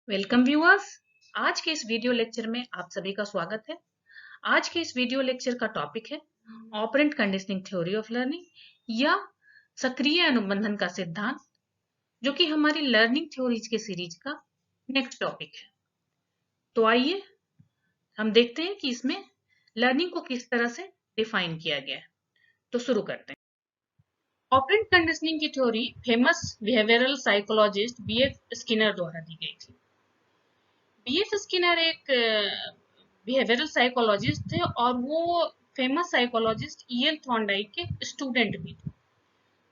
Welcome viewers. आज के इस वीडियो लेक्चर में आप सभी का स्वागत है। आज के इस वीडियो लेक्चर का टॉपिक है operand conditioning theory of learning या सक्रिय अनुबंधन का सिद्धांत, जो कि हमारी लर्निंग थ्योरीज के सीरीज का नेक्स्ट टॉपिक है। तो आइए हम देखते हैं कि इसमें लर्निंग को किस तरह से डिफाइन किया गया है। तो शुरू करते हैं। ऑपरेंट कंडीशनिंग की theory famous behavioural psychologist BF Skinner द्वारा दी गई थी। बीएफ स्किनर एक बिहेवियरल साइकोलॉजिस्ट थे और वो फेमस साइकोलॉजिस्ट ईएल थॉर्नडाइक के स्टूडेंट भी थे।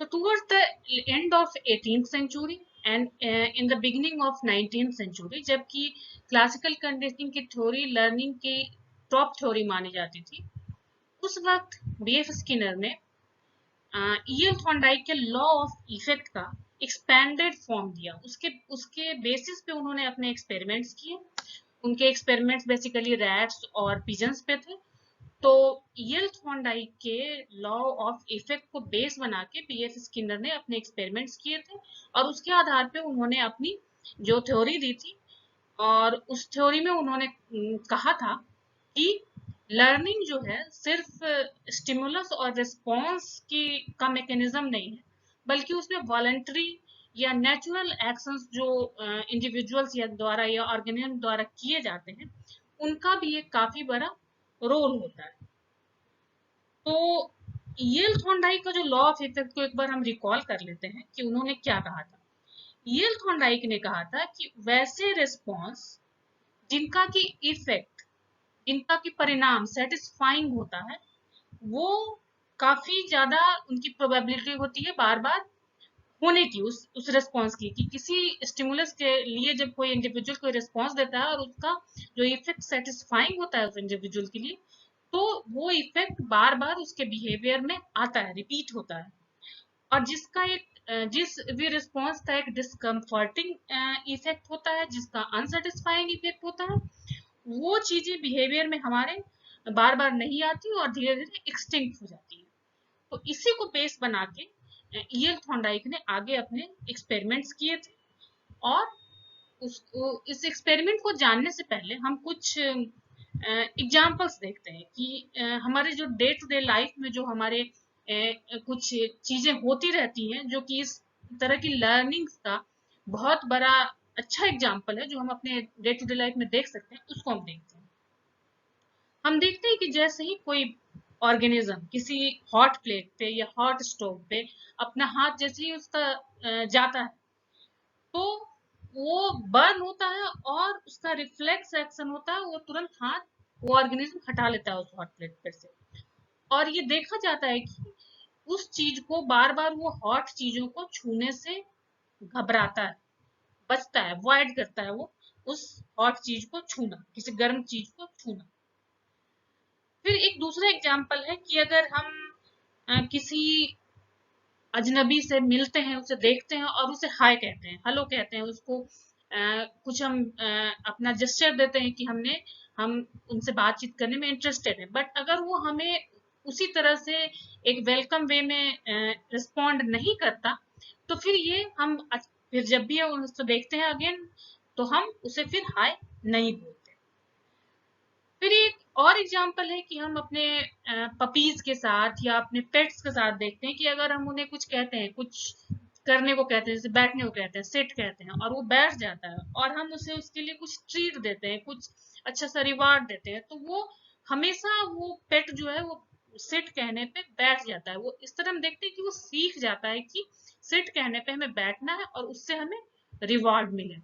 तो towards the end of 18th century and in the beginning of 19th century, जबकि क्लासिकल कंडीशनिंग की थ्योरी लर्निंग की टॉप थ्योरी मानी जाती थी, उस वक्त बीएफ स्किनर ने ईएल थॉर्नडाइक के लॉ ऑफ इफेक्ट का एक्सपेंडेड फॉर्म दिया। उसके बेसिस पे उन्होंने अपने एक्सपेरिमेंट्स किए। उनके एक्सपेरिमेंट्स बेसिकली रैट्स और पिजन्स पे थे। तो ईएल थॉर्नडाइक के लॉ ऑफ इफेक्ट को बेस बना के बीएफ स्किनर ने अपने एक्सपेरिमेंट्स किए थे और उसके आधार पे उन्होंने अपनी जो थ्योरी दी थी, और उस थ्योरी में उन्होंने कहा था कि लर्निंग जो है सिर्फ स्टिमुलस और रिस्पॉन्स की का मैकेनिज्म नहीं है, बल्कि उसमें वॉलंटरी या नेचुरल एक्शंस जो इंडिविजुअल्स या द्वारा या ऑर्गेनिज्म द्वारा किए जाते हैं, उनका भी एक काफी बड़ा रोल होता है। तो ईएल थॉर्नडाइक का जो लॉ ऑफ इफेक्ट को एक बार हम रिकॉल कर लेते हैं कि उन्होंने क्या कहा था। ईएल थॉर्नडाइक ने कहा था कि वैसे रिस्पॉन्स जिनका की इफेक्ट, जिनका की परिणाम सेटिस्फाइंग होता है, वो काफी ज्यादा उनकी प्रोबेबिलिटी होती है बार बार होने की, उस रिस्पॉन्स की, कि किसी स्टिमुलस के लिए जब कोई इंडिविजुअल कोई रिस्पॉन्स देता है और उसका जो इफेक्ट सेटिस्फाइंग होता है उस इंडिविजुअल के लिए, तो वो इफेक्ट बार बार उसके बिहेवियर में आता है, रिपीट होता है। और जिस भी रिस्पॉन्स का एक डिस्कम्फर्टिंग इफेक्ट होता है, जिसका अनसेटिस्फाइंग इफेक्ट होता है, वो चीजें बिहेवियर में हमारे बार बार नहीं आती और धीरे धीरे एक्सटिंक्ट हो जाती है। तो इसी को बेस बना के ईएल थॉर्नडाइक ने आगे अपने एक्सपेरिमेंट्स किए थे। और इस एक्सपेरिमेंट को जानने से पहले हम कुछ एग्जाम्पल्स देखते हैं कि हमारे जो डे टू डे लाइफ में जो हमारे कुछ चीजें होती रहती हैं, जो कि इस तरह की लर्निंग का बहुत बड़ा अच्छा एग्जाम्पल है, जो हम अपने डे टू डे लाइफ में देख सकते हैं, उसको हम देखते हैं। हम देखते हैं कि जैसे ही कोई ऑर्गेनिज्म किसी हॉट प्लेट पे या हॉट स्टोव पे अपना हाथ जैसे ही उसका जाता है, तो वो बर्न होता है और उसका रिफ्लेक्स एक्शन होता है, वो तुरंत हाथ वो ऑर्गेनिज्म हटा लेता है उस हॉट प्लेट पर से। और ये देखा जाता है कि उस चीज को बार बार वो हॉट चीजों को छूने से घबराता है, बचता है, अवॉइड करता है वो उस हॉट चीज को छूना, किसी गर्म चीज को छूना। फिर एक दूसरा एग्जाम्पल है कि अगर हम किसी अजनबी से मिलते हैं, उसे देखते हैं और उसे हाय कहते हैं, हेलो कहते हैं, उसको कुछ हम अपना जेस्चर देते हैं कि हम उनसे बातचीत करने में इंटरेस्टेड है, बट अगर वो हमें उसी तरह से एक वेलकम वे में रिस्पॉन्ड नहीं करता, तो फिर जब भी हम उसको देखते हैं अगेन, तो हम उसे फिर हाय नहीं बोलते। फिर एक और एग्जाम्पल है कि हम अपने पपीज के साथ या अपने पेट्स के साथ देखते हैं कि अगर हम उन्हें कुछ कहते हैं, कुछ करने को कहते हैं, जैसे बैठने को कहते हैं, सिट कहते हैं, और वो बैठ जाता है और हम उसे उसके लिए कुछ ट्रीट देते हैं, कुछ अच्छा सा रिवार्ड देते हैं, तो वो हमेशा वो पेट जो है वो सिट कहने पे बैठ जाता है। वो इस तरह हम देखते हैं कि वो सीख जाता है कि सिट कहने पे हमें बैठना है और उससे हमें रिवार्ड मिले।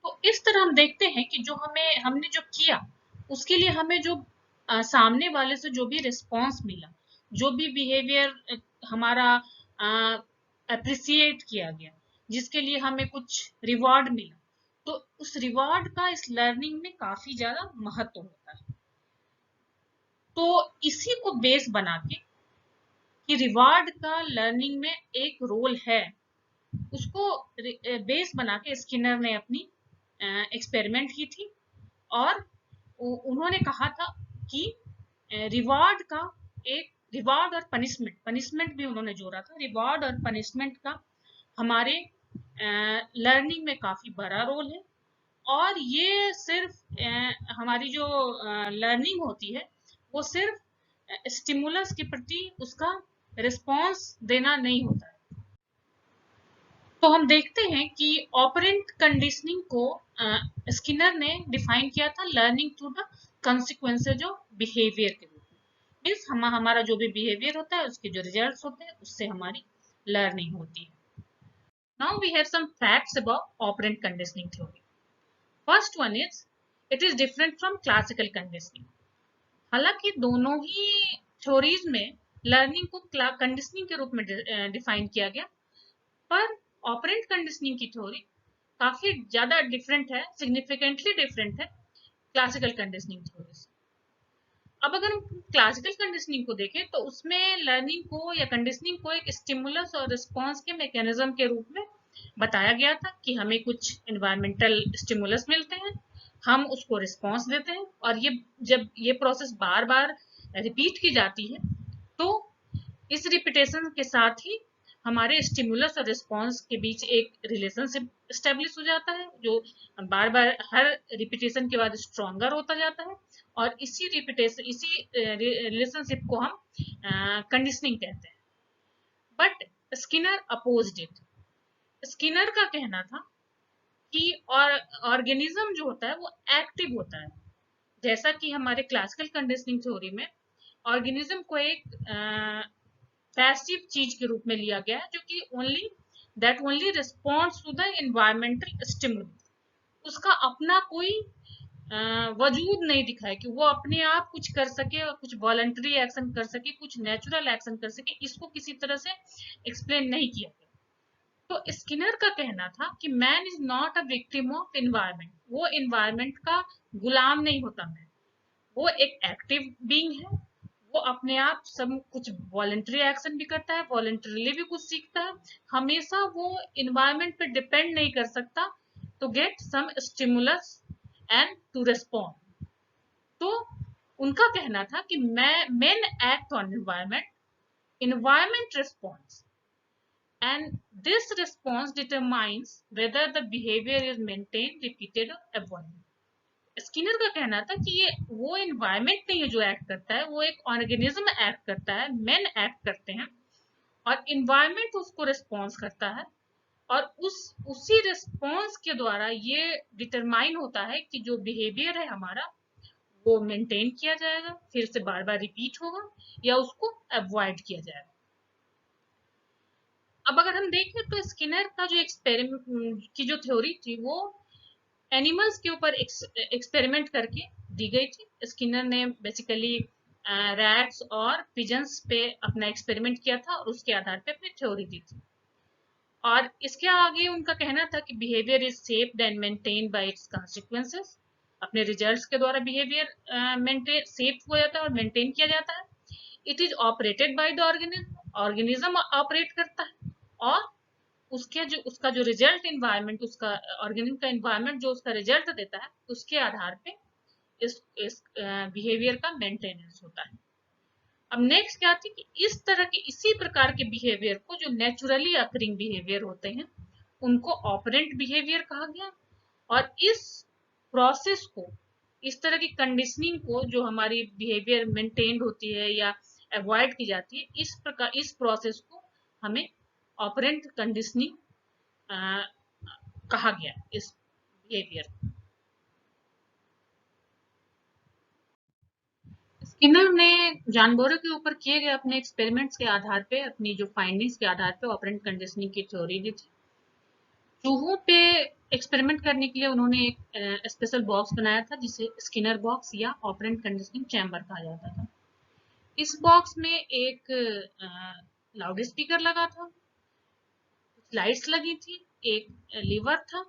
तो इस तरह हम देखते हैं कि जो हमने जो किया, उसके लिए हमें जो सामने वाले से जो भी रिस्पॉन्स मिला, जो भी बिहेवियर हमारा अप्रिसिएट किया गया, जिसके लिए हमें कुछ रिवॉर्ड मिला, तो उस रिवॉर्ड का इस लर्निंग में काफी ज्यादा महत्व होता है। तो इसी को बेस बना के कि रिवॉर्ड का लर्निंग में एक रोल है, उसको बेस बना के स्किनर ने अपनी एक्सपेरिमेंट की थी। और उन्होंने कहा था कि रिवार्ड का एक रिवार्ड और पनिशमेंट भी उन्होंने जोड़ा था। रिवार्ड और पनिशमेंट का हमारे लर्निंग में काफी बड़ा रोल है। और ये सिर्फ हमारी जो लर्निंग होती है वो सिर्फ स्टिमुलस के प्रति उसका रिस्पॉन्स देना नहीं होता है। तो हम देखते हैं कि ऑपरेंट कंडीशनिंग को स्किनर ने डिफाइन किया था learning through the consequences of behaviour के रूप में। मीन्स हमारा जो भी बिहेवियर होता है उसके जो रिजल्ट्स होते हैं उससे हमारी लर्निंग होती है। Now we have some facts about operant conditioning theory. First one is it is different from classical conditioning. हालांकि दोनों ही थ्योरीज में लर्निंग को कंडीशनिंग के रूप में डिफाइन किया गया, पर ऑपरेंट कंडीशनिंग की थ्योरी काफी ज्यादा डिफरेंट है, सिग्निफिकेंटली डिफरेंट है क्लासिकल कंडीशनिंग थ्योरी से। अब अगर हम क्लासिकल कंडीशनिंग को देखें तो उसमें लर्निंग को या कंडीशनिंग को एक स्टिमुलस और रिस्पॉन्स के मैकेनिज्म के रूप में बताया गया था कि हमें कुछ एनवायरमेंटल स्टिमुलस मिलते हैं, हम उसको रिस्पॉन्स देते हैं, और ये जब ये प्रोसेस बार बार रिपीट की जाती है तो इस रिपीटेशन के साथ ही हमारे स्टिमुलस और रिस्पॉन्स के बीच एक रिलेशनशिप स्टेब्लिश हो जाता है जो बार बार हर रिपीटेशन के बाद स्ट्रॉन्गर होता जाता है, और इसी रिपीटेशन इसी रिलेशनशिप को हम कंडीशनिंग कहते हैं। But Skinner opposed it. Skinner का कहना था कि ऑर्गेनिज्म जो होता है वो एक्टिव होता है, जैसा कि हमारे क्लासिकल कंडीशनिंग थ्योरी में ऑर्गेनिज्म को एक पैसिव चीज के रूप में लिया गया है जो कि only responds to the environmental stimulus. उसका अपना कोई वजूद नहीं दिखा है कि वो अपने आप कुछ कर सके और कुछ वॉलंटरी एक्शन कर सके, कुछ नेचुरल एक्शन कर सके, इसको किसी तरह से एक्सप्लेन नहीं किया गया। तो स्किनर का कहना था कि man is not a victim of environment. वो एनवायरमेंट का गुलाम नहीं होता मैन, वो एक एक्टिव बीइंग है। वो अपने आप सब कुछ वॉलंटरी एक्शन भी करता है, वॉलंटरीली भी कुछ सीखता है। हमेशा वो एनवायरमेंट पे डिपेंड नहीं कर सकता to get some stimulus and to respond. तो उनका कहना था कि man act on environment, environment response, and this response determines whether the behavior is maintained, repeated or avoided। Skinner का कहना था कि ये वो एनवायरमेंट नहीं है जो एक्ट करता है, वो एक ऑर्गेनिज्म एक्ट करता है, मेन एक्ट करते हैं, और एनवायरमेंट उसको रिस्पॉन्स करता है, और उसी रिस्पॉन्स के द्वारा ये डिटरमाइन होता है कि जो बिहेवियर है हमारा वो मेंटेन किया जाएगा, फिर से बार बार रिपीट होगा, या उसको अवॉइड किया जाएगा। अब अगर हम देखें तो स्किनर का जो एक्सपेरिमेंट की जो थ्योरी थी वो एनिमल्स के ऊपर एक्सपेरिमेंट करके दी गई थी। स्किनर ने बेसिकली रैट्स और पिजन्स पे अपना एक्सपेरिमेंट किया था और उसके आधार पे अपनी थ्योरी दी थी। और इसके आगे उनका कहना था कि behaviour is shaped and maintained by it's consequences. अपने रिजल्ट्स के द्वारा बिहेवियर मेंटेन शेप हो जाता है और मेंटेन किया जाता है। It is operated by the organism, organism operate करता है, और उसका जो रिजल्ट इन्वायरमेंट, उसका ऑर्गेनिज्म का इन्वायरमेंट जो उसका रिजल्ट देता है उसके आधार पे इस बिहेवियर का मेंटेनेंस होता है। अब नेक्स्ट क्या थी कि इस तरह के इसी प्रकार के बिहेवियर को जो नेचुरली अकरिंग बिहेवियर होते हैं उनको ऑपरेंट बिहेवियर कहा गया। और इस प्रोसेस को, इस तरह की कंडीशनिंग को जो हमारी बिहेवियर मेंटेन्ड होती है या अवॉइड की जाती है, इस प्रोसेस को हमें ऑपरेंट कंडीशनिंग कहा गया इस बिहेवियर। स्किनर ने जानवरों के ऊपर किए गए अपने एक्सपेरिमेंट्स के आधार पे, अपनी जो फाइंडिंग्स के आधार पे ऑपरेंट कंडीशनिंग की थ्योरी दी थी। चूहों पे एक्सपेरिमेंट करने के लिए उन्होंने एक स्पेशल बॉक्स बनाया था जिसे स्किनर बॉक्स या ऑपरेंट कंडीशनिंग चैम्बर कहा जाता था। इस बॉक्स में एक लाउड स्पीकर लगा था, लाइट्स लगी थी, एक लीवर था,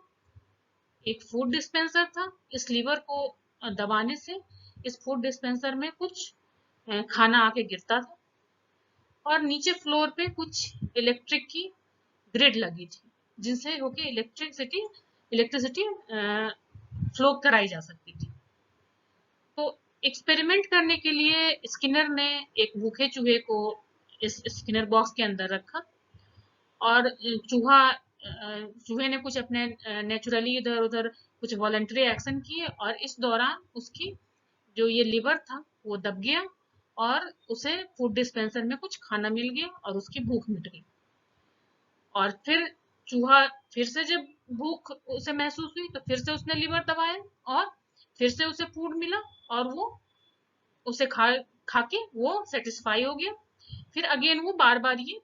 एक फूड डिस्पेंसर था। इस लीवर को दबाने से इस फूड डिस्पेंसर में कुछ खाना आके गिरता था, और नीचे फ्लोर पे कुछ इलेक्ट्रिक की ग्रिड लगी थी जिनसे होके इलेक्ट्रिसिटी फ्लो कराई जा सकती थी। तो एक्सपेरिमेंट करने के लिए स्किनर ने एक भूखे चूहे को इस स्किनर बॉक्स के अंदर रखा, और चूहा चूहे ने कुछ अपने नेचुरली इधर उधर कुछ वॉलंटरी एक्शन किए और इस दौरान उसकी जो ये लिवर था वो दब गया और उसे फूड डिस्पेंसर में कुछ खाना मिल गया और उसकी भूख मिट गई। और फिर चूहा फिर से जब भूख उसे महसूस हुई तो फिर से उसने लीवर दबाया और फिर से उसे फूड मिला और वो उसे खा के वो सेटिस्फाई हो गया। फिर अगेन वो बार बार ये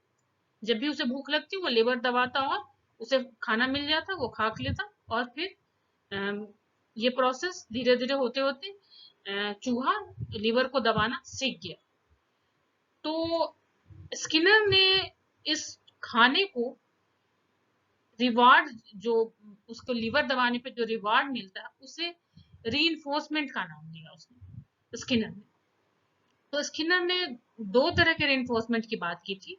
जब भी उसे भूख लगती वो लीवर दबाता और उसे खाना मिल जाता, वो खा लेता और फिर ये प्रोसेस धीरे धीरे होते होते चूहा लीवर को दबाना सीख गया। तो स्किनर ने इस खाने को रिवार्ड जो उसको लीवर दबाने पे जो रिवार्ड मिलता है उसे रीइंफोर्समेंट का नाम दिया उसने, स्किनर ने। तो स्किनर ने दो तरह के रीइंफोर्समेंट की बात की थी,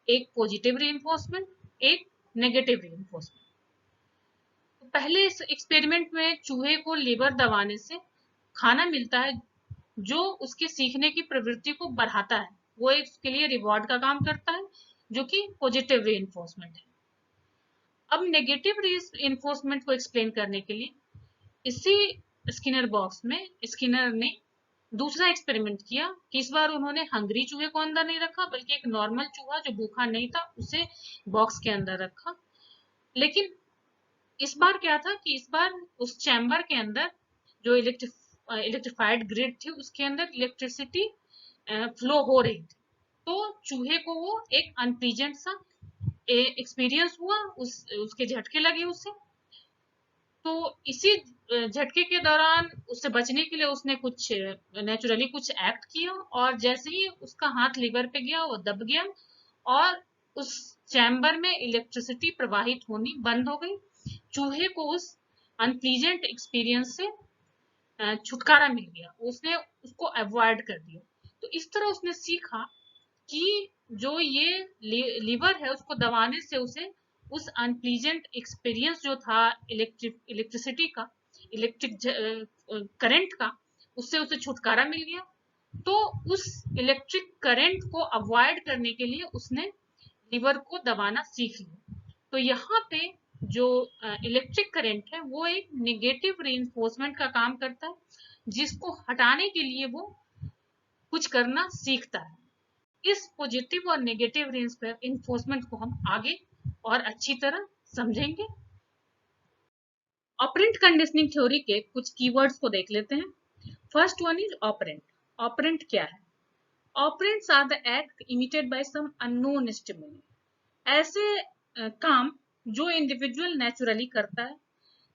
एक पॉजिटिव रीइंफोर्समेंट, एक नेगेटिव रीइंफोर्समेंट। तो पहले इस एक्सपेरिमेंट में चूहे को लीवर दबाने से खाना मिलता है जो उसके सीखने की प्रवृत्ति को बढ़ाता है, वो इसके लिए रिवॉर्ड का काम करता है जो कि पॉजिटिव रीइंफोर्समेंट है। अब नेगेटिव रीइंफोर्समेंट को एक्सप्लेन करने के लिए इसी स्किनर बॉक्स में स्किनर ने दूसरा एक्सपेरिमेंट किया कि इस बार उन्होंने हंगरी चूहे को अंदर नहीं रखा बल्कि एक नॉर्मल चूहा जो भूखा नहीं था उसे बॉक्स के अंदर रखा। लेकिन इस बार क्या था कि इस बार उस चैम्बर के अंदर जो इलेक्ट्रिफाइड ग्रिड थी उसके अंदर इलेक्ट्रिसिटी फ्लो हो रही थी। तो चूहे को वो एक अनप्लीजेंट सा एक्सपीरियंस हुआ, उसके झटके लगे उसे। तो इसी झटके के दौरान उससे बचने के लिए उसने कुछ नेचुरली कुछ एक्ट किया और जैसे ही उसका हाथ लीवर पे गया वो दब गया और उस चैम्बर में इलेक्ट्रिसिटी प्रवाहित होनी बंद हो गई। चूहे को उस अनप्लीजेंट एक्सपीरियंस से छुटकारा मिल गया, उसने उसको अवॉइड कर दिया। तो इस तरह उसने सीखा कि जो ये लीवर है उसको दबाने से उसे उस अनप्लीजेंट एक्सपीरियंस जो था इलेक्ट्रिसिटी का, इलेक्ट्रिक करंट का, उससे उसे छुटकारा मिल गया। तो उस इलेक्ट्रिक करंट को अवॉइड करने के लिए उसने लीवर को दबाना सीख लिया। तो यहाँ पे जो इलेक्ट्रिक करंट है वो एक नेगेटिव रीइंफोर्समेंट का काम करता है जिसको हटाने के लिए वो कुछ करना सीखता है। इस पॉजिटिव और नेगेटिव रीइंफोर्समेंट को हम आगे और अच्छी तरह समझेंगे। ऑपरेंट कंडीशनिंग थ्योरी के कुछ कीवर्ड्स को देख लेते हैं। First one is operant. Operant क्या है? Operants are the act emitted by some unknown stimuli. ऐसे काम जो इंडिविजुअल नेचुरली करता है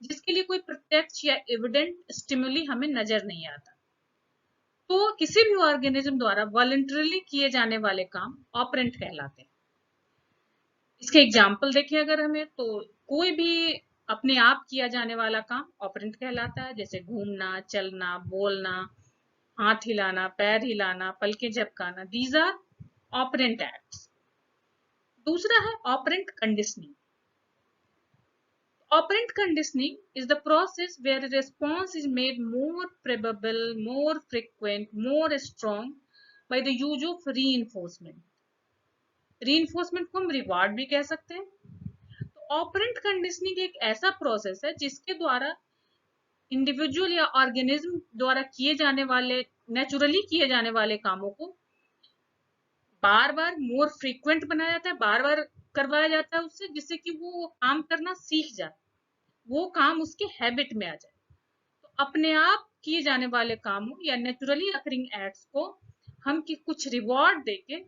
जिसके लिए कोई प्रत्यक्ष या एविडेंट स्टिमुली हमें नजर नहीं आता। तो किसी भी ऑर्गेनिज्म द्वारा वॉलंटरीली किए जाने वाले काम ऑपरेंट कहलाते हैं। इसके एग्जाम्पल देखें अगर हमें, तो कोई भी अपने आप किया जाने वाला काम ऑपरेंट कहलाता है, जैसे घूमना, चलना, बोलना, हाथ हिलाना, पैर हिलाना, पलकें झपकाना, दीज आर ऑपरेंट एक्ट्स। दूसरा है operant conditioning. Operant conditioning is the process where a response is made more probable, more frequent, more strong by the use of reinforcement. Reinforcement को हम रिवार्ड भी कह सकते हैं। तो ऑपरेंट कंडीशनिंग एक ऐसा प्रोसेस है जिसके द्वारा इंडिविजुअल या ऑर्गेनिज्म द्वारा किए जाने वाले, नेचुरली किए जाने वाले कामों को बार बार मोर फ्रीक्वेंट बनाया जाता है, बार बार करवाया जाता है उससे, जिससे कि वो काम करना सीख जाए, वो काम उसके हैबिट में आ जाए। तो अपने आप किए जाने वाले कामों या नेचुरली अकरिंग एक्ट्स को हम कुछ रिवॉर्ड देके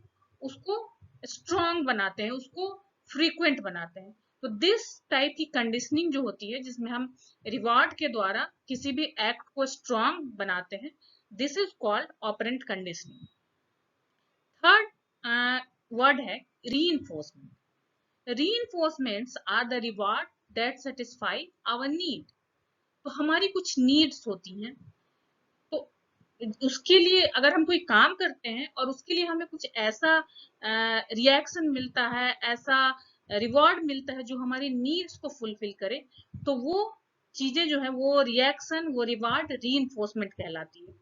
उसको स्ट्रॉन्ग बनाते हैं, उसको फ्रीक्वेंट बनाते हैं। तो दिस टाइप की कंडीशनिंग जो होती है जिसमें हम रिवॉर्ड के द्वारा किसी भी एक्ट को स्ट्रॉन्ग बनाते हैं, this is called operant conditioning. Third word है reinforcement. Reinforcements are the reward that satisfy our need. तो हमारी कुछ नीड्स होती हैं, तो उसके लिए अगर हम कोई काम करते हैं और उसके लिए हमें कुछ ऐसा रिएक्शन मिलता है, ऐसा रिवॉर्ड मिलता है जो हमारी नीड्स को फुलफिल करे, तो वो चीजें जो है, वो रिएक्शन, वो रिवॉर्ड रीइंफोर्समेंट कहलाती है।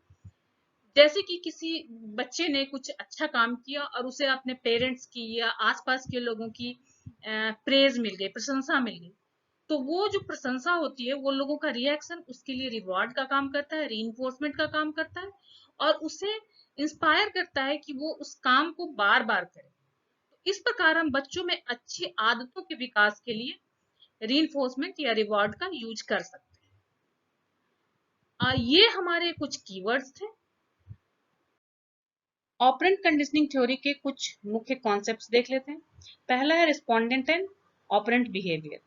जैसे कि किसी बच्चे ने कुछ अच्छा काम किया और उसे अपने पेरेंट्स की या आसपास के लोगों की प्रेज मिल गई, प्रशंसा मिल गई, तो वो जो प्रशंसा होती है वो लोगों का रिएक्शन उसके लिए रिवॉर्ड का काम करता है, रीइंफोर्समेंट का काम करता है, और उसे इंस्पायर करता है कि वो उस काम को बार बार करे। तो इस प्रकार हम बच्चों में अच्छी आदतों के विकास के लिए रीइंफोर्समेंट या रिवॉर्ड का यूज कर सकते हैं। ये हमारे कुछ कीवर्ड्स थे। ऑपरेंट कंडीशनिंग थ्योरी के कुछ मुख्य कॉन्सेप्ट्स देख लेते हैं। पहला है respondent and operant behaviour.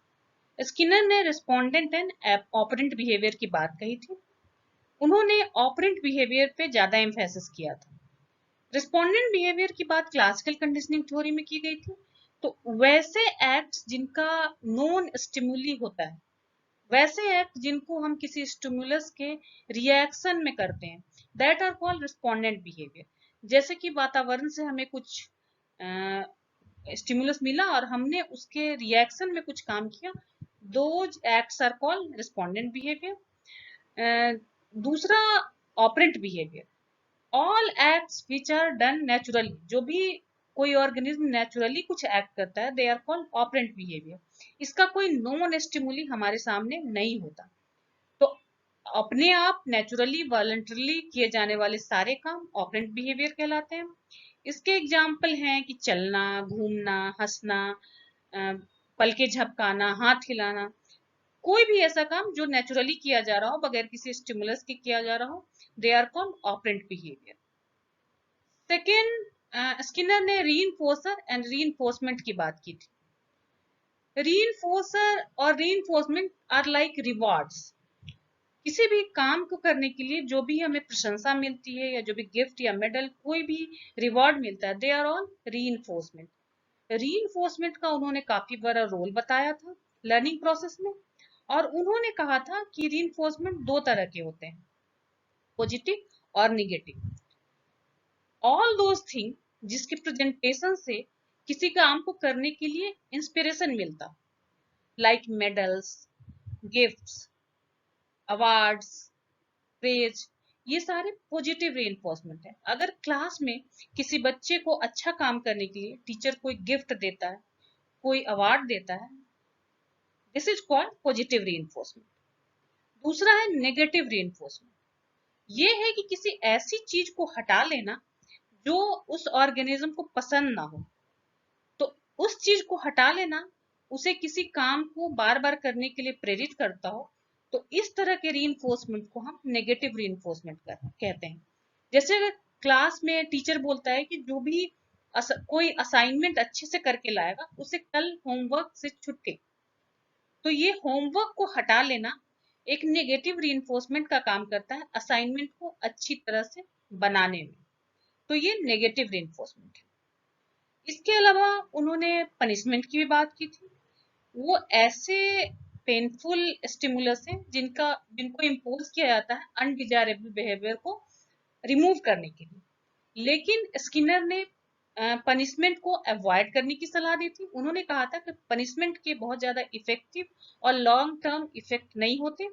Skinner ने रिस्पोंडेंट एंड ऑपरेंट बिहेवियर की बात कही थी। उन्होंने ऑपरेंट बिहेवियर पे ज्यादा एम्फेसिस किया था। रिस्पोंडेंट बिहेवियर की बात क्लासिकल कंडीशनिंग थ्योरी में की गई थी। तो वैसे एक्ट्स जिनका नॉन स्टिमुली होता है, वैसे एक्ट जिनको हम किसी स्टिमुलस के रिएक्शन में करते हैं, that are called respondent behaviour. जैसे कि वातावरण से हमें कुछ स्टिमुलस मिला और हमने उसके रिएक्शन में कुछ काम किया, those acts are called respondent behaviour. दूसरा operant behaviour, all acts which are done naturally, जो भी कोई ऑर्गेनिज्म नेचुरली कुछ एक्ट करता है, they are called operant behaviour. इसका कोई नॉन स्टिमुली हमारे सामने नहीं होता, तो अपने आप नेचुरली वॉलंटरली किए जाने वाले सारे काम ऑपरेंट बिहेवियर कहलाते हैं। इसके एग्जाम्पल हैं कि चलना, घूमना, हंसना, पलके झपकाना, हाथ हिलाना, कोई भी ऐसा काम जो नेचुरली किया जा रहा हो, बगैर किसी स्टिमुलस के किया जा रहा हो, they are called operant behaviour. Second, Skinner ने रीइंफोर्सर एंड रीइंफोर्समेंट की बात की थी। रीइंफोर्सर और रीइंफोर्समेंट आर लाइक रिवॉर्ड्स। किसी भी काम को करने के लिए जो भी हमें प्रशंसा मिलती है या जो भी गिफ्ट या मेडल, कोई भी रिवॉर्ड मिलता है, they are all reinforcement. Reinforcement का उन्होंने काफी बड़ा रोल बताया था लर्निंग प्रोसेस में, और उन्होंने कहा था कि रीइंफोर्समेंट दो तरह के होते हैं, पॉजिटिव और निगेटिव। ऑल दोज थिंग जिसके प्रेजेंटेशन से किसी काम को करने के लिए इंस्पिरेशन मिलता, like medals, gifts, awards, praise, ये सारे पॉजिटिव रीइंफोर्समेंट है। अगर क्लास में किसी बच्चे को अच्छा काम करने के लिए टीचर कोई गिफ्ट देता है, कोई अवार्ड देता है, this is called positive reinforcement. दूसरा है नेगेटिव रीइंफोर्समेंट। ये है कि किसी ऐसी चीज को हटा लेना जो उस ऑर्गेनिज्म को पसंद ना हो, तो उस चीज को हटा लेना उसे किसी काम को बार बार करने के लिए प्रेरित करता हो, तो इस तरह के रीइंफोर्समेंट को हम नेगेटिव रीइंफोर्समेंट कहते हैं। जैसे अगर क्लास में टीचर बोलता है कि जो भी कोई असाइनमेंट अच्छे से करके लाएगा उसे कल होमवर्क से छुट्टी, तो ये होमवर्क को हटा लेना एक नेगेटिव रीइंफोर्समेंट का काम करता है असाइनमेंट को अच्छी तरह से बनाने में, तो ये नेगेटिव रीइंफोर्समेंट है। इसके अलावा उन्होंने पनिशमेंट की भी बात की थी। वो ऐसे पेनफुल स्टिमुलस हैं जिनको इम्पोज किया जाता है अनडिजायरेबल बिहेवियर को रिमूव करने के लिए, लेकिन स्किनर ने पनिशमेंट को अवॉइड करने की सलाह दी थी। उन्होंने कहा था कि पनिशमेंट के बहुत ज्यादा इफेक्टिव और लॉन्ग टर्म इफेक्ट नहीं होते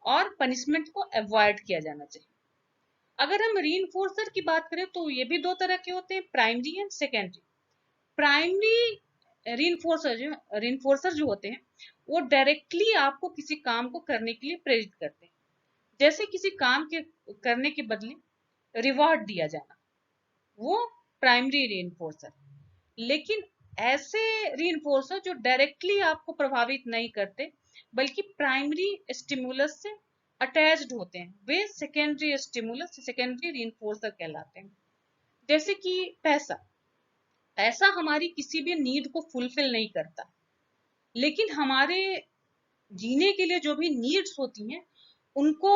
और पनिशमेंट को अवॉइड किया जाना चाहिए। अगर हम रीइंफोर्सर की बात करें तो ये भी दो तरह के होते हैं, प्राइमरी एंड सेकेंडरी। प्राइमरी रीइंफोर्सर जो होते हैं वो डायरेक्टली आपको किसी काम को करने के लिए प्रेरित करते हैं, जैसे किसी काम के करने के बदले रिवॉर्ड दिया जाना, वो प्राइमरी रीइंफोर्सर। लेकिन ऐसे रीइंफोर्सर जो डायरेक्टली आपको प्रभावित नहीं करते बल्कि प्राइमरी स्टिमुलस से अटैच्ड होते हैं, वे सेकेंडरी स्टिमुलस, सेकेंडरी रीइंफोर्सर कहलाते हैं। जैसे कि पैसा हमारी किसी भी नीड को फुलफिल नहीं करता, लेकिन हमारे जीने के लिए जो भी नीड्स होती हैं उनको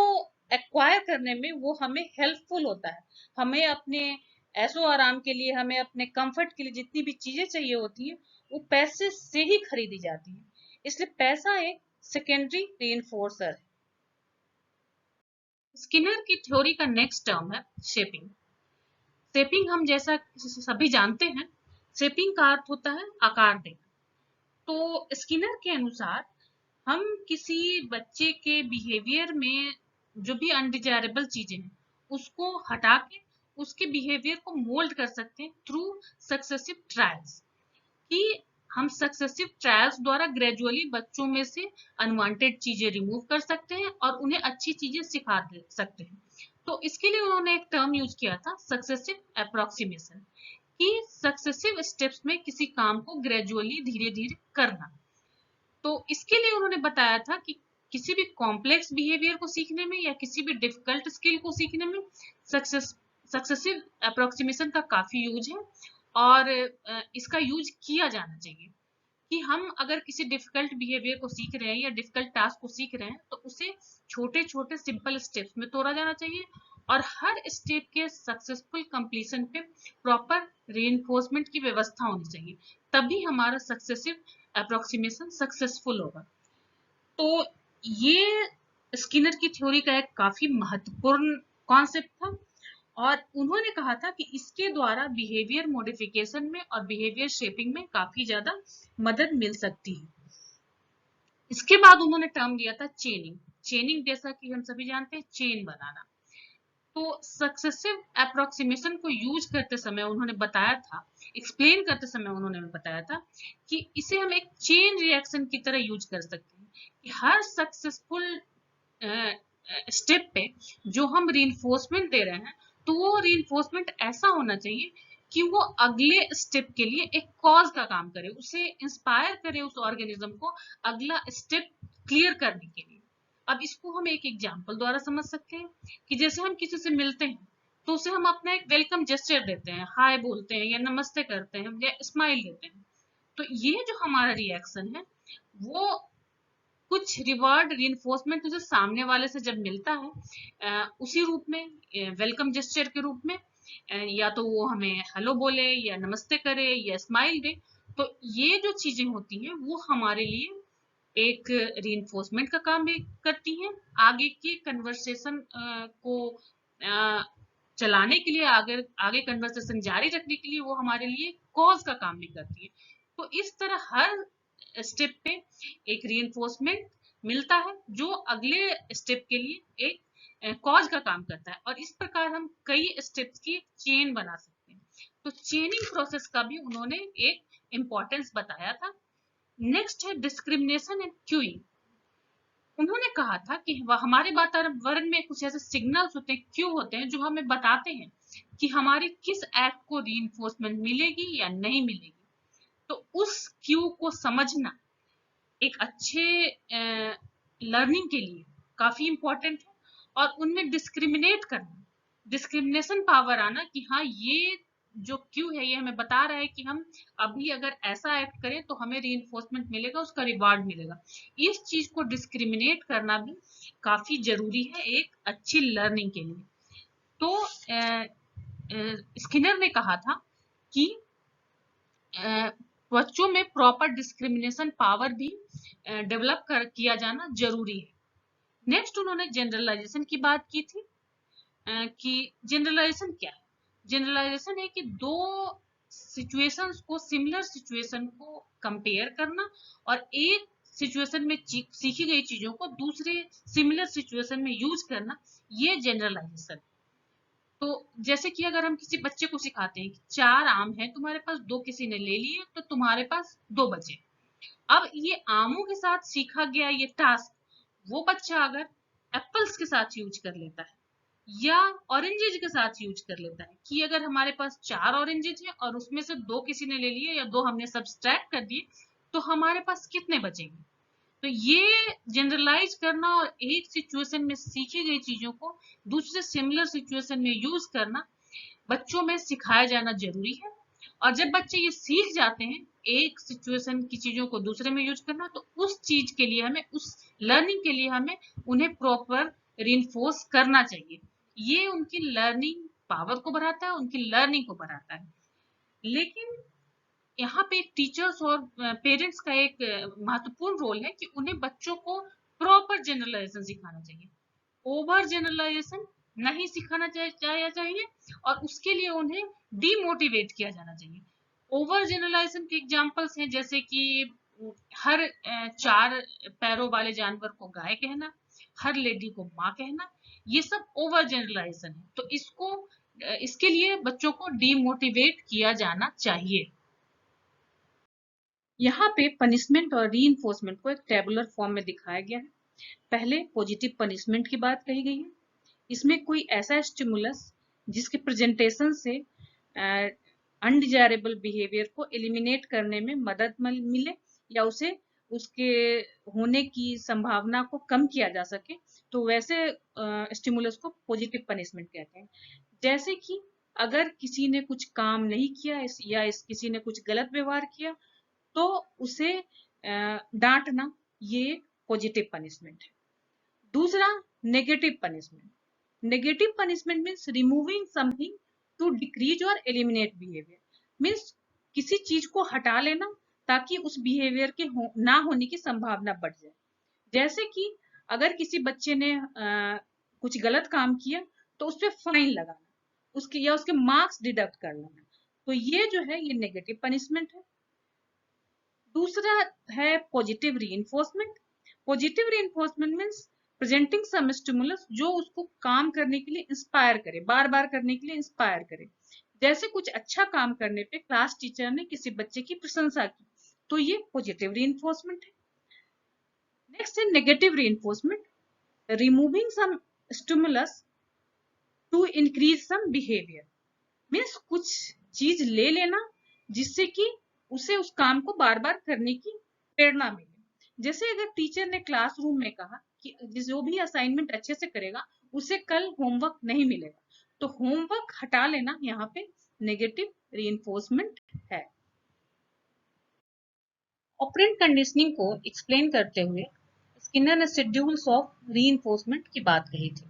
एक्वायर करने में वो हमें हेल्पफुल होता है। हमें अपने ऐशो आराम के लिए, हमें अपने कंफर्ट के लिए जितनी भी चीजें चाहिए होती हैं वो पैसे से ही खरीदी जाती हैं, इसलिए पैसा एक सेकेंडरी रीइंफोर्सर है। स्किनर की थ्योरी का नेक्स्ट टर्म है शेपिंग। शेपिंग हम जैसा सभी जानते हैं, शेपिंग का अर्थ होता है आकार देना। तो स्किनर के अनुसार हम किसी बच्चे के बिहेवियर में जो भी अनडिजायरेबल चीजें हैं उसको हटा के उसके बिहेवियर को मोल्ड कर सकते हैं थ्रू सक्सेसिव ट्रायल्स। कि हम सक्सेसिव ट्रायल्स द्वारा ग्रेजुअली बच्चों में से अनवांटेड चीजें रिमूव कर सकते हैं और उन्हें अच्छी चीजें सिखा दे सकते हैं। तो इसके लिए उन्होंने एक टर्म यूज किया था, सक्सेसिव अप्रोक्सीमेशन, कि सक्सेसिव स्टेप्स में किसी काम को ग्रेजुअली धीरे धीरे करना। तो इसके लिए उन्होंने बताया था कि किसी भी कॉम्प्लेक्स बिहेवियर को सीखने में या किसी भी डिफिकल्ट स्किल को सीखने में सक्सेसिव अप्रोक्सीमेशन का काफी यूज है और इसका यूज किया जाना चाहिए। कि हम अगर किसी डिफिकल्ट बिहेवियर को सीख रहे हैं या डिफिकल्ट टास्क को सीख रहे हैं तो उसे छोटे छोटे सिंपल स्टेप्स में तोड़ा जाना चाहिए और हर स्टेप के सक्सेसफुल कंप्लीशन पे प्रॉपर रीइंफोर्समेंट की व्यवस्था होनी चाहिए, तभी हमारा सक्सेसिव अप्रोक्सीमेशन सक्सेसफुल होगा। तो ये स्किनर की थ्योरी का एक काफी महत्वपूर्ण कॉन्सेप्ट था और उन्होंने कहा था कि इसके द्वारा बिहेवियर मॉडिफिकेशन में और बिहेवियर शेपिंग में काफी ज्यादा मदद मिल सकती है। इसके बाद उन्होंने टर्म दिया था चेनिंग। चेनिंग जैसा कि हम सभी जानते हैं, चेन बनाना। तो सक्सेसिव अप्रोक्सीमेशन को यूज करते समय उन्होंने बताया था, एक्सप्लेन करते समय उन्होंने बताया था कि इसे हम एक चेन रिएक्शन की तरह यूज कर सकते हैं कि हर सक्सेसफुल स्टेप पे जो हम रीइंफोर्समेंट दे रहे हैं तो वो रीइंफोर्समेंट ऐसा होना चाहिए कि वो अगले स्टेप के लिए एक कॉज का काम करे, उसे इंस्पायर करे उस ऑर्गेनिज्म को अगला स्टेप क्लियर करने के लिए। अब इसको हम एक एग्जांपल द्वारा समझ सकते हैं कि जैसे हम किसी से मिलते हैं तो उसे हम अपना एक वेलकम जेस्चर देते हैं, हाय बोलते हैं या नमस्ते करते हैं या स्माइल देते हैं। तो ये जो हमारा रिएक्शन है वो कुछ रिवार्ड रीइंफोर्समेंट उसे सामने वाले से जब मिलता है उसी रूप में, वेलकम जेस्चर के रूप में, या तो वो हमें हेलो बोले या नमस्ते करे या स्माइल दे, तो ये जो चीजें होती हैं वो हमारे लिए एक रीइंफोर्समेंट का काम भी करती हैं। आगे के कन्वर्सेशन को चलाने के लिए, आगे कन्वर्सेशन जारी रखने के लिए वो हमारे लिए कॉज का काम भी करती है। तो इस तरह हर स्टेप पे एक रीइंफोर्समेंट मिलता है जो अगले स्टेप के लिए एक कॉज का काम करता है और इस प्रकार हम कई स्टेप्स की चेन बना सकते हैं। तो चेनिंग प्रोसेस का भी उन्होंने एक इंपॉर्टेंस बताया था। नेक्स्ट है डिस्क्रिमिनेशन एंड क्यूइंग। उन्होंने कहा था कि हमारे वातावरण में कुछ ऐसे सिग्नल्स होते हैं, क्यू होते हैं, जो हमें बताते हैं कि हमारी किस एक्ट को रीइंफोर्समेंट मिलेगी या नहीं मिलेगी। तो उस क्यू को समझना एक अच्छे लर्निंग के लिए काफी इंपॉर्टेंट है और उनमें डिस्क्रिमिनेट करना, डिस्क्रिमिनेशन पावर आना कि हाँ ये जो क्यू है ये हमें बता रहा है कि हम अभी अगर ऐसा एक्ट करें तो हमें रीइंफोर्समेंट मिलेगा, उसका रिवार्ड मिलेगा। इस चीज को डिस्क्रिमिनेट करना भी काफी जरूरी है एक अच्छी लर्निंग के लिए। तो स्किनर ने कहा था कि बच्चों में प्रॉपर डिस्क्रिमिनेशन पावर भी डेवलप किया जाना जरूरी है। नेक्स्ट उन्होंने जनरलाइजेशन की बात की थी कि जनरलाइजेशन क्या है। जनरलाइजेशन है कि दो सिचुएशंस को, सिमिलर सिचुएशन को कंपेयर करना और एक सिचुएशन में सीखी गई चीजों को दूसरे सिमिलर सिचुएशन में यूज करना, ये जनरलाइजेशन। तो जैसे कि अगर हम किसी बच्चे को सिखाते हैं कि 4 आम हैं तुम्हारे पास, 2 किसी ने ले लिए तो तुम्हारे पास 2 बचे। अब ये आमों के साथ सीखा गया ये टास्क वो बच्चा अगर एप्पल्स के साथ यूज कर लेता है या ऑरेंजेज के साथ यूज कर लेता है कि अगर हमारे पास 4 ऑरेंजेज है और उसमें से 2 किसी ने ले लिए या 2 हमने सब्सट्रैक्ट कर दिए, तो हमारे पास कितने बचेंगे। तो ये जनरलाइज करना और एक सिचुएशन में सीखी गई चीजों को दूसरे सिमिलर सिचुएशन में यूज करना बच्चों में सिखाया जाना जरूरी है। और जब बच्चे ये सीख जाते हैं एक सिचुएशन की चीजों को दूसरे में यूज करना, तो उस चीज के लिए हमें, उस लर्निंग के लिए हमें उन्हें प्रॉपर रीइंफोर्स करना चाहिए। ये उनकी लर्निंग पावर को बढ़ाता है, उनकी लर्निंग को बढ़ाता है। लेकिन यहाँ पे टीचर्स और पेरेंट्स का एक महत्वपूर्ण रोल है कि उन्हें बच्चों को प्रॉपर जनरलाइजेशन सिखाना चाहिए। ओवर जनरलाइजेशन नहीं सिखाना चाहिए और उसके लिए उन्हें डीमोटिवेट किया जाना चाहिए। ओवर जनरलाइजेशन के एग्जांपल्स हैं जैसे कि हर 4 पैरों वाले जानवर को गाय कहना, हर लेडी को माँ कहना, ये सब ओवर जनरलाइजेशन है। तो इसके लिए बच्चों को डीमोटिवेट किया जाना चाहिए। यहाँ पे पनिशमेंट और रीइंफोर्समेंट को एक टेबुलर फॉर्म में दिखाया गया है। पहले पॉजिटिव पनिशमेंट की बात कही गई है। इसमें कोई ऐसा स्टिमुलस जिसके प्रेजेंटेशन से अनडिजायरेबल बिहेवियर को एलिमिनेट करने में मदद मिले या उसे उसके होने की संभावना को कम किया जा सके, तो वैसे स्टिमुलस को पॉजिटिव पनिशमेंट कहते हैं। जैसे कि अगर किसी ने कुछ काम नहीं किया या किसी ने कुछ गलत व्यवहार किया तो उसे डांटना, ये पॉजिटिव पनिशमेंट है। दूसरा, negative punishment. Negative punishment means removing something to decrease और एलिमिनेट बिहेवियर। मीन्स किसी चीज को हटा लेना ताकि उस बिहेवियर के ना होने की संभावना बढ़ जाए। जैसे कि अगर किसी बच्चे ने कुछ गलत काम किया तो उस पर फाइन लगाना, उसके या उसके मार्क्स डिडक्ट कर लेना, तो ये जो है ये नेगेटिव पनिशमेंट है। दूसरा है positive reinforcement. Positive reinforcement means presenting some stimulus जो उसको काम करने के लिए इंस्पायर करे, बार बार करने के लिए इंस्पायर करे। जैसे कुछ अच्छा काम करने पे क्लास टीचर ने किसी बच्चे की प्रशंसा की, तो ये पॉजिटिव रीइंफोर्समेंट है। नेक्स्ट है negative reinforcement, removing some stimulus to increase some behaviour. Means कुछ चीज ले लेना जिससे कि उसे उस काम को बार बार करने की प्रेरणा मिले। जैसे अगर टीचर ने क्लासरूम में कहा कि जो भी असाइनमेंट अच्छे से करेगा उसे कल होमवर्क नहीं मिलेगा, तो होमवर्क हटा लेना यहाँ पे नेगेटिव रीइंफोर्समेंट है। ऑपरेंट कंडीशनिंग को एक्सप्लेन करते हुए स्किनर ने शेड्यूल्स ऑफ रीइंफोर्समेंट की बात कही थी।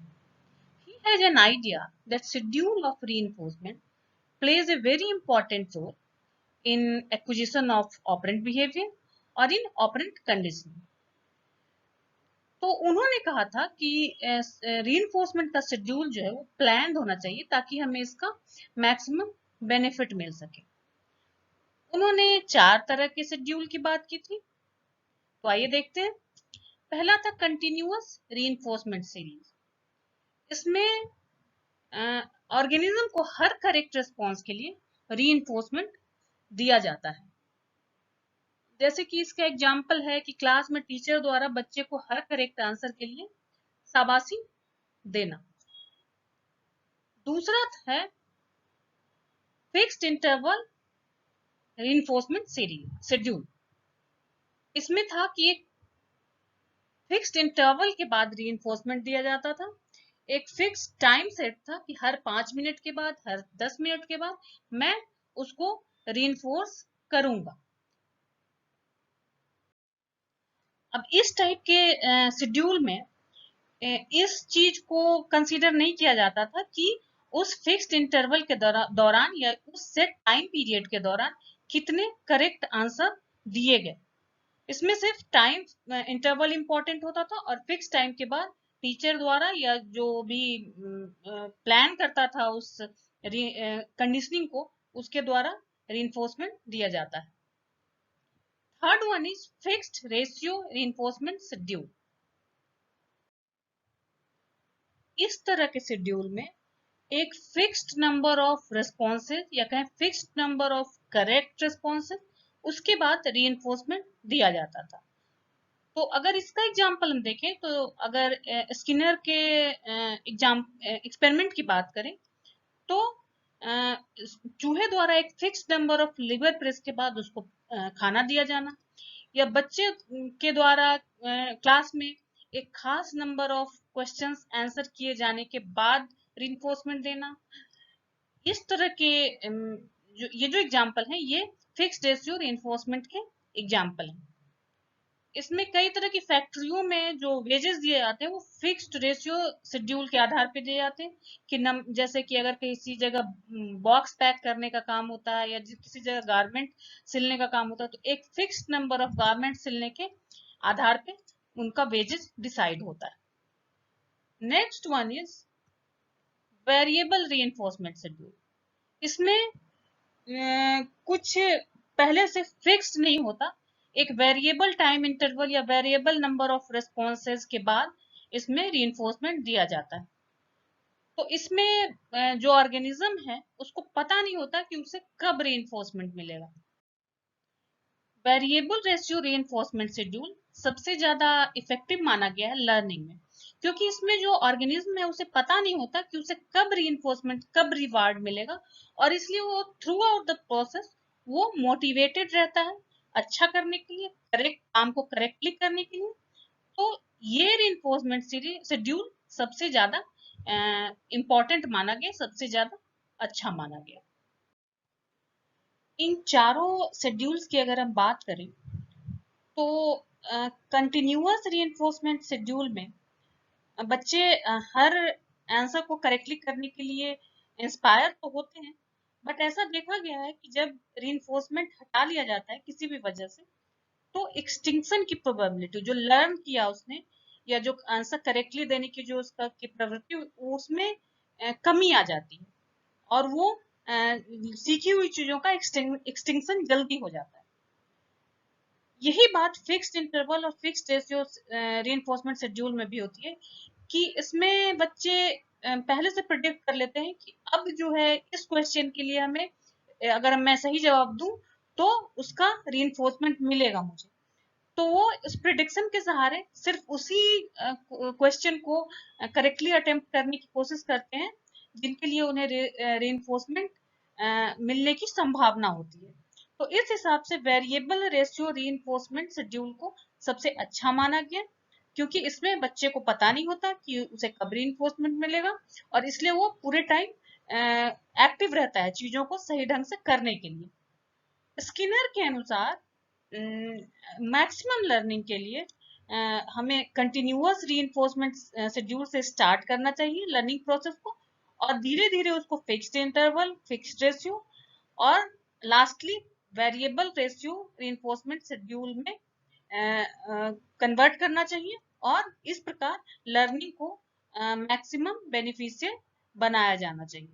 He has an idea that schedule of reinforcement plays a very important role in acquisition of operant behavior or in operant conditioning. तो उन्होंने कहा था कि रीइंफोर्समेंट का शेड्यूल जो है वो प्लान होना चाहिए ताकि हमें इसका मैक्सिमम बेनिफिट मिल सके। उन्होंने 4 तरह के शेड्यूल की बात की थी, तो आइए देखते हैं। पहला था कंटिन्यूअस रीइंफोर्समेंट सीरीज। इसमें ऑर्गेनिज्म को हर करेक्ट रिस्पॉन्स के लिए रीइंफोर्समेंट दिया जाता है। जैसे कि इसका एग्जाम्पल है कि क्लास में टीचर द्वारा बच्चे को हर करेक्ट आंसर के लिए शाबाशी देना। दूसरा है फिक्स्ड इंटरवल रीइंफोर्समेंट शेड्यूल। इसमें था कि एक फिक्स्ड इंटरवल के बाद रीइंफोर्समेंट दिया जाता था। एक फिक्स टाइम सेट था कि हर 5 मिनट के बाद, हर 10 मिनट के बाद मैं उसको रीइंफोर्स करूंगा। अब इस टाइप के शेड्यूल में इस चीज को कंसीडर नहीं किया जाता था कि उस फिक्स्ड इंटरवल के दौरान या उस सेट टाइम पीरियड के दौरान कितने करेक्ट आंसर दिए गए। इसमें सिर्फ टाइम इंटरवल इंपॉर्टेंट होता था और फिक्स टाइम के बाद टीचर द्वारा या जो भी प्लान करता था उस कंडीशनिंग को, उसके द्वारा रीइंफोर्समेंट दिया जाता है। Third one is fixed ratio reinforcement schedule. इस तरह के शेड्यूल में एक फिक्स्ड नंबर ऑफ रेस्पॉन्सेज या कहें fixed number of correct responses, उसके बाद रीइंफोर्समेंट दिया जाता था। तो अगर इसका एग्जाम्पल हम देखें तो अगर स्किनर के एक्सपेरिमेंट की बात करें तो चूहे द्वारा एक fix number of liver press के बाद उसको खाना दिया जाना, या बच्चे के द्वारा क्लास में एक खास नंबर ऑफ क्वेश्चंस आंसर किए जाने के बाद रीइंफोर्समेंट देना। इस तरह के ये जो एग्जाम्पल हैं ये फिक्स्ड रेशियो रीइंफोर्समेंट के एग्जाम्पल हैं। इसमें कई तरह की फैक्ट्रियों में जो वेजेस दिए जाते हैं वो फिक्स्ड रेशियो शेड्यूल के आधार पे दिए जाते हैं कि जैसे कि अगर किसी जगह बॉक्स पैक करने का काम होता है या किसी जगह गारमेंट सिलने का काम होता है तो एक फिक्स्ड नंबर ऑफ गारमेंट सिलने के आधार पे उनका वेजेस डिसाइड होता है। Next one is variable reinforcement schedule. इसमें कुछ पहले से फिक्स्ड नहीं होता, एक वेरिएबल टाइम इंटरवल या वेरिएबल नंबर ऑफ रेस्पॉन्सेज के बाद इसमें रीइंफोर्समेंट दिया जाता है। तो इसमें जो ऑर्गेनिज्म है उसको पता नहीं होता कि उसे कब रीइंफोर्समेंट मिलेगा। वेरिएबल रेशियो रीइंफोर्समेंट शेड्यूल सबसे ज्यादा इफेक्टिव माना गया है लर्निंग में, क्योंकि इसमें जो ऑर्गेनिज्म है उसे पता नहीं होता कि उसे कब रीइंफोर्समेंट, कब रिवार्ड मिलेगा, और इसलिए वो थ्रू आउट द प्रोसेस वो मोटिवेटेड रहता है अच्छा करने के लिए, करेक्ट काम को करेक्टली करने के लिए। तो ये रीइंफोर्समेंट शेड्यूल सबसे ज्यादा इम्पोर्टेंट माना गया, सबसे ज्यादा अच्छा माना गया। इन चारों शेड्यूल्स की अगर हम बात करें तो कंटिन्यूअस रीइंफोर्समेंट शेड्यूल में बच्चे हर आंसर को करेक्टली करने के लिए इंस्पायर तो होते हैं, बट ऐसा देखा गया है कि जब रीइंफोर्समेंट हटा लिया जाता है किसी भी वजह से, तो एक्सटिंक्शन की प्रोबेबिलिटी, जो लर्न किया उसने या जो आंसर करेक्टली देने की जो उसका की प्रवृत्ति, उसमें कमी आ जाती है और वो सीखी हुई चीजों का एक्सटिंक्शन जल्दी हो जाता है। यही बात फिक्स्ड इंटरवल और फिक्स्ड रेशियो रीइंफोर्समेंट शेड्यूल में भी होती है कि इसमें बच्चे पहले से प्रिडिक्ट कर लेते हैं कि अब जो है इस क्वेश्चन के लिए हमें, अगर मैं सही जवाब दूं तो उसका रीइंफोर्समेंट मिलेगा मुझे। तो वो इस प्रिडिक्शन के सहारे सिर्फ उसी क्वेश्चन को करेक्टली अटेम्प्ट करने की कोशिश करते हैं जिनके लिए उन्हें रीइंफोर्समेंट मिलने की संभावना होती है। तो इस हिसाब से वेरिएबल रेशियो रीइंफोर्समेंट शेड्यूल को सबसे अच्छा माना गया, क्योंकि इसमें बच्चे को पता नहीं होता कि उसे कब रीइंफोर्समेंट मिलेगा, और इसलिए वो पूरे टाइम एक्टिव रहता है चीजों को सही ढंग से करने के लिए। स्किनर के अनुसार मैक्सिमम लर्निंग के लिए हमें कंटिन्यूअस रीइंफोर्समेंट शेड्यूल से स्टार्ट करना चाहिए लर्निंग प्रोसेस को, और धीरे धीरे उसको फिक्स्ड इंटरवल, फिक्स्ड रेशियो और lastly variable ratio reinforcement schedule में कन्वर्ट करना चाहिए, और इस प्रकार लर्निंग को मैक्सिमम बेनिफिशियल बनाया जाना चाहिए।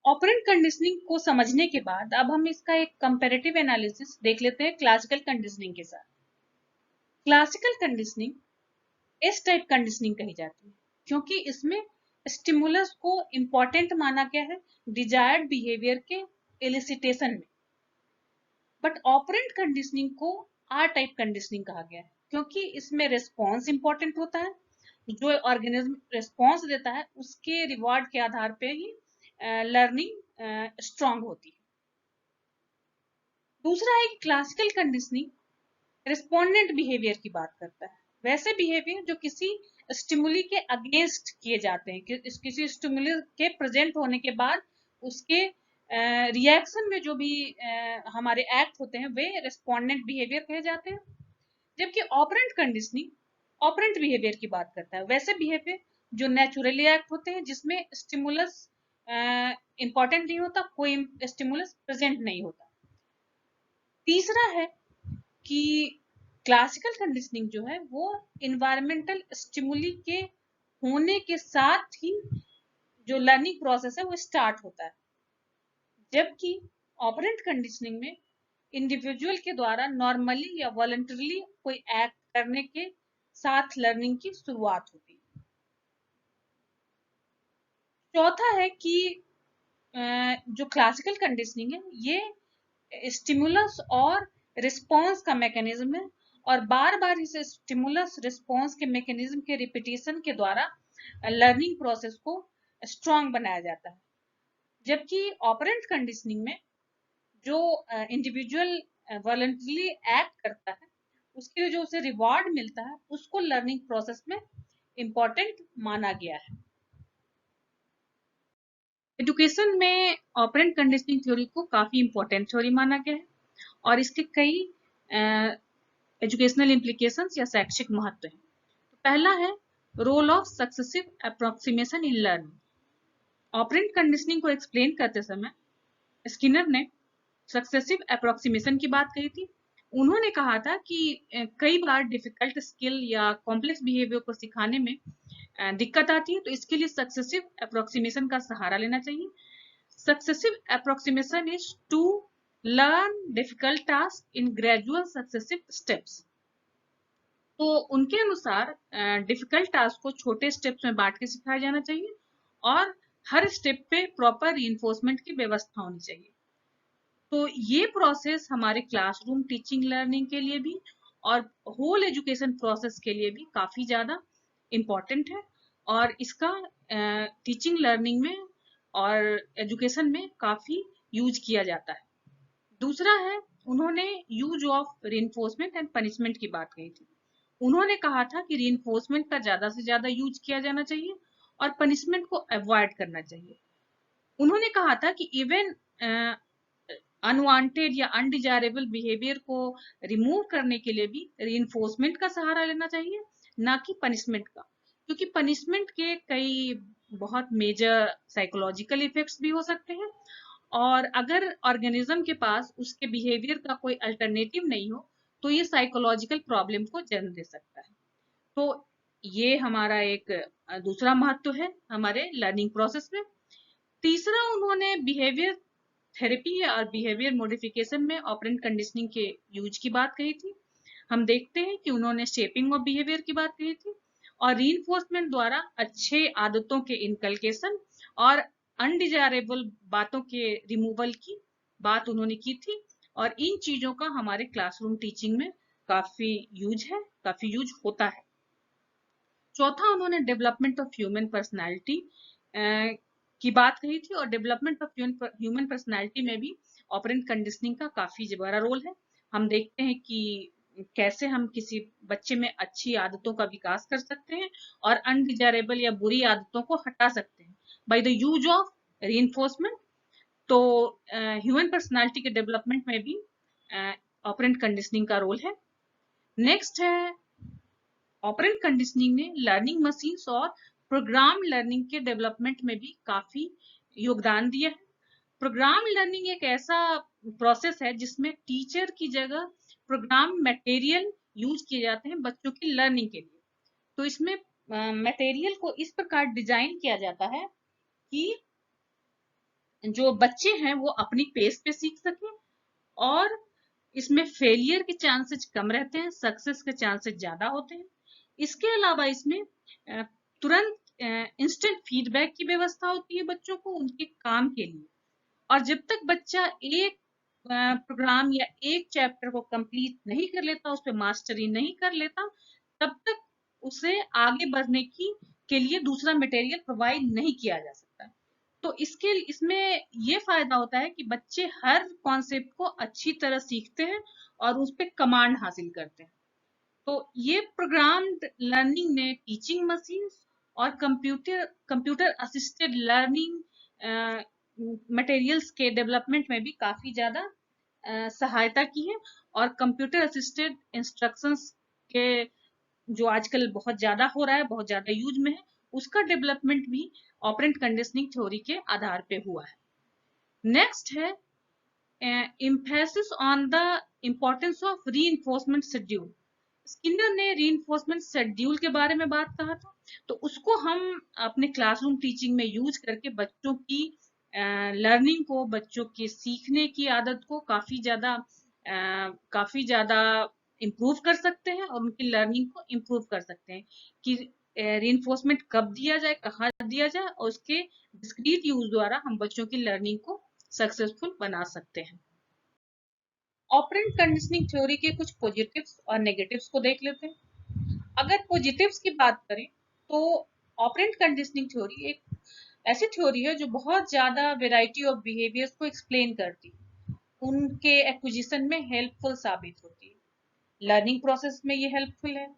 ऑपरेंट कंडीशनिंग को समझने के बाद अब हम इसका एक कंपैरेटिव एनालिसिस देख लेते हैं क्लासिकल कंडीशनिंग के साथ। Classical conditioning S type conditioning कही जाती है, क्योंकि इसमें स्टिमुलस को इंपॉर्टेंट माना गया है डिजायर्ड बिहेवियर के एलिसिटेशन में। बट ऑपरेंट कंडीशनिंग को आर टाइप कंडीशनिंग कहा गया है, क्योंकि इसमें रिस्पॉन्स इंपॉर्टेंट होता है, जो ऑर्गेनिज्म रिस्पॉन्स देता है उसके रिवॉर्ड के आधार पे ही लर्निंग स्ट्रांग होती है। दूसरा है कि क्लासिकल कंडीशनिंग रिस्पोंडेंट बिहेवियर की बात करता है, वैसे बिहेवियर जो किसी स्टिमुली के अगेंस्ट किए जाते हैं, कि किसी स्टिमुली के प्रेजेंट होने के बाद उसके रिएक्शन में जो भी हमारे एक्ट होते हैं वे रिस्पोंडेंट बिहेवियर कहे जाते हैं। जबकि ऑपरेंट कंडीशनिंग ऑपरेंट बिहेवियर की बात करता है, वैसे बिहेवियर जो नेचुरली एक्ट होते हैं, जिसमें स्टिमुलस इंपॉर्टेंट नहीं होता, कोई स्टिमुलस प्रेजेंट नहीं होता। तीसरा है कि क्लासिकल कंडीशनिंग जो है वो इन्वायरमेंटल स्टिमुली के होने के साथ ही जो लर्निंग प्रोसेस है वो स्टार्ट होता है, जबकि ऑपरेंट कंडीशनिंग में इंडिविजुअल के द्वारा नॉर्मली या वॉलंटरली कोई एक्ट करने के साथ लर्निंग की शुरुआत होती है। चौथा है कि जो क्लासिकल कंडीशनिंग है ये स्टिमुलस और रिस्पॉन्स का मैकेनिज्म है, और बार बार इस स्टिमुलस रिस्पॉन्स के मैकेनिज्म के रिपीटेशन के द्वारा लर्निंग प्रोसेस को स्ट्रांग बनाया जाता है। जबकि ऑपरेंट कंडीशनिंग में जो इंडिविजुअल वॉलंटरली एक्ट करता है उसके लिए जो उसे रिवॉर्ड मिलता है उसको लर्निंग प्रोसेस में इंपॉर्टेंट माना गया है। एजुकेशन में ऑपरेंट कंडीशनिंग थ्योरी को काफी इंपॉर्टेंट थ्योरी माना गया है, और इसके कई एजुकेशनल इम्प्लीकेशंस या शैक्षिक महत्व है। तो पहला है role of successive approximation in learning. Operant conditioning को एक्सप्लेन करते समय स्किनर ने सक्सेसिव अप्रोक्सीमेशन की बात कही थी। उन्होंने कहा था कि कई बार डिफिकल्ट स्किल या कॉम्प्लेक्स बिहेवियर को सिखाने में दिक्कत आती है, तो इसके लिए सक्सेसिव अप्रोक्सीमेशन का सहारा लेना चाहिए। Successive approximation is to learn difficult task in gradual successive steps. तो उनके अनुसार डिफिकल्ट टास्क को छोटे स्टेप्स में बांट के सिखाया जाना चाहिए, और हर स्टेप पे प्रॉपर रीइंफोर्समेंट की व्यवस्था होनी चाहिए। तो ये प्रोसेस हमारे क्लासरूम टीचिंग लर्निंग के लिए भी और होल एजुकेशन प्रोसेस के लिए भी काफी ज्यादा इम्पोर्टेंट है, और इसका टीचिंग लर्निंग में और एजुकेशन में काफी यूज किया जाता है। दूसरा है, उन्होंने use of reinforcement and punishment की बात कही थी। उन्होंने कहा था कि रिइंफोर्समेंट का ज्यादा से ज्यादा यूज किया जाना चाहिए और पनिशमेंट को अवॉइड करना चाहिए। उन्होंने कहा था कि इवन अनवांटेड या अनडिजायरेबल बिहेवियर को रिमूव करने के लिए भी रिइंफोर्समेंट का सहारा लेना चाहिए, ना कि पनिशमेंट का, क्योंकि पनिशमेंट के कई बहुत मेजर साइकोलॉजिकल इफेक्ट्स भी हो सकते हैं, और अगर ऑर्गेनिज्म के पास उसके बिहेवियर का कोई अल्टरनेटिव नहीं हो तो ये साइकोलॉजिकल प्रॉब्लम को जन्म दे सकता है। तो ये हमारा एक दूसरा महत्व है हमारे लर्निंग प्रोसेस में। तीसरा, उन्होंने बिहेवियर थेरेपी और बिहेवियर मॉडिफिकेशन में ऑपरेंट कंडीशनिंग के यूज की बात कही थी। हम देखते हैं कि उन्होंने शेपिंग ऑफ बिहेवियर की बात कही थी और रीइंफोर्समेंट द्वारा अच्छे आदतों के इनकलकेशन और अनडिजायरेबल बातों के रिमूवल की बात उन्होंने की थी, और इन चीजों का हमारे क्लासरूम टीचिंग में काफी यूज है, काफी यूज होता है। चौथा, उन्होंने डेवलपमेंट ऑफ ह्यूमन पर्सनैलिटी की बात कही थी, और डेवलपमेंट ऑफ ह्यूमन पर्सनैलिटी में भी ऑपरेंट कंडीशनिंग का काफी बड़ा रोल है। हम देखते हैं कि कैसे हम किसी बच्चे में अच्छी आदतों का विकास कर सकते हैं और अनडिजायरेबल या बुरी आदतों को हटा सकते हैं by the use of reinforcement. तो ह्यूमन पर्सनैलिटी के डेवलपमेंट में भी ऑपरेंट कंडीशनिंग का रोल है। नेक्स्ट है, ऑपरेंट कंडीशनिंग ने लर्निंग मशीन्स और प्रोग्राम लर्निंग के डेवलपमेंट में भी काफी योगदान दिया है। प्रोग्राम लर्निंग एक ऐसा प्रोसेस है जिसमें टीचर की जगह प्रोग्राम मटेरियल यूज किए जाते हैं बच्चों की लर्निंग के लिए। तो इसमें मटेरियल को इस प्रकार डिजाइन किया जाता है कि जो बच्चे हैं वो अपनी पेस पे सीख सकें, और इसमें फेलियर के चांसेस कम रहते हैं, सक्सेस के चांसेस ज्यादा होते हैं। इसके अलावा इसमें तुरंत इंस्टेंट फीडबैक की व्यवस्था होती है बच्चों को उनके काम के लिए, और जब तक बच्चा एक प्रोग्राम या एक चैप्टर को कंप्लीट नहीं कर लेता, उस पर मास्टरी नहीं कर लेता, तब तक उसे आगे बढ़ने की के लिए दूसरा मटेरियल प्रोवाइड नहीं किया जा सकता। तो इसमें ये फायदा होता है कि बच्चे हर कॉन्सेप्ट को अच्छी तरह सीखते हैं और उस पर कमांड हासिल करते हैं। तो ये प्रोग्राम्ड लर्निंग ने टीचिंग मशीन्स और कंप्यूटर असिस्टेड लर्निंग मटेरियल्स के डेवलपमेंट में भी काफी ज्यादा सहायता की है, और कंप्यूटर असिस्टेड इंस्ट्रक्शंस के जो आजकल बहुत ज्यादा हो रहा है, बहुत ज्यादा यूज में है, उसका डेवलपमेंट भी ऑपरेंट कंडीशनिंग थ्योरी के आधार पे हुआ है। नेक्स्ट है emphasis on the importance of reinforcement schedule। Skinner ने रीइंफोर्समेंट शेड्यूल के बारे में बात कहा था, तो उसको हम अपने क्लासरूम टीचिंग में यूज करके बच्चों की लर्निंग को, बच्चों के सीखने की आदत को काफी ज्यादा इम्प्रूव कर सकते हैं और उनकी लर्निंग को इम्प्रूव कर सकते हैं कि रीइंफोर्समेंट कब दिया जाए, कहाँ दिया जाए, और उसके डिस्क्रीट यूज द्वारा हम बच्चों की लर्निंग को सक्सेसफुल बना सकते हैं। ऑपरेंट कंडीशनिंग थ्योरी के कुछ पॉजिटिव्स और नेगेटिव्स को देख लेते हैं। अगर पॉजिटिव्स की बात करें तो ऑपरेंट कंडीशनिंग थ्योरी एक ऐसी थ्योरी है जो बहुत ज्यादा वैरायटी ऑफ बिहेवियर्स को एक्सप्लेन करती है, उनके एक्विजिशन में हेल्पफुल साबित होती है। लर्निंग प्रोसेस में ये हेल्पफुल है,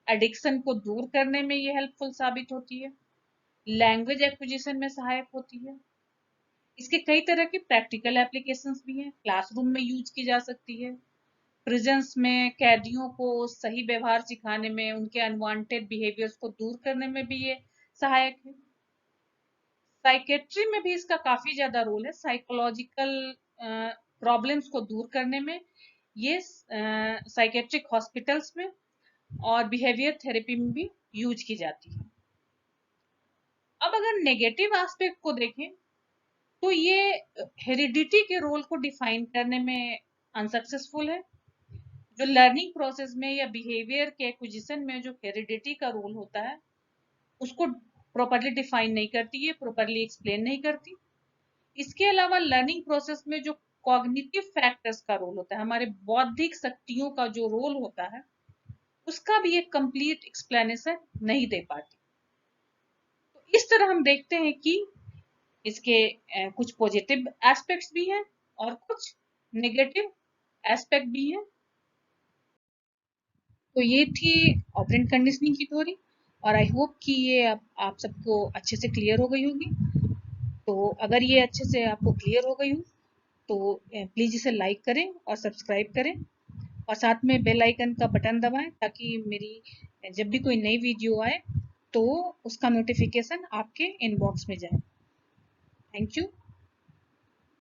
एडिक्शन को दूर करने में ये हेल्पफुल साबित होती है, लैंग्वेज एक्विजिशन में सहायक होती है। इसके कई तरह की प्रैक्टिकल एप्लीकेशंस भी हैं, क्लासरूम में यूज की जा सकती है। प्रिजन्स में कैदियों को सही व्यवहार सिखाने में, उनके अनवांटेड बिहेवियर्स को दूर करने में भी ये सहायक है। साइकेट्री में भी इसका काफी ज्यादा रोल है, साइकोलॉजिकल प्रॉब्लम्स को दूर करने में ये साइकेट्रिक हॉस्पिटल्स में और बिहेवियर थेरेपी में भी यूज की जाती है। अब अगर नेगेटिव एस्पेक्ट को देखें तो ये हेरिडिटी के रोल को डिफाइन करने में अनसक्सेसफुल है। जो लर्निंग प्रोसेस में या बिहेवियर के एक्विजिशन में जो हेरिडिटी का रोल होता है उसको प्रॉपरली डिफाइन नहीं करती है, प्रॉपरली एक्सप्लेन नहीं करती। इसके अलावा लर्निंग प्रोसेस में जो कॉग्निटिव फैक्टर्स का रोल होता है, हमारे बौद्धिक शक्तियों का जो रोल होता है, उसका भी एक कंप्लीट एक्सप्लेनेशन नहीं दे पाती। तो इस तरह हम देखते हैं कि इसके कुछ पॉजिटिव एस्पेक्ट्स भी हैं और कुछ नेगेटिव एस्पेक्ट भी हैं। तो ये थी ऑपरेंट कंडीशनिंग की थ्योरी, और आई होप कि ये आप सबको अच्छे से क्लियर हो गई होगी। तो अगर ये अच्छे से आपको क्लियर हो गई हो तो प्लीज़ इसे लाइक करें और सब्सक्राइब करें, और साथ में बेल आइकन का बटन दबाएं ताकि मेरी जब भी कोई नई वीडियो आए तो उसका नोटिफिकेशन आपके इनबॉक्स में जाए। Thank you.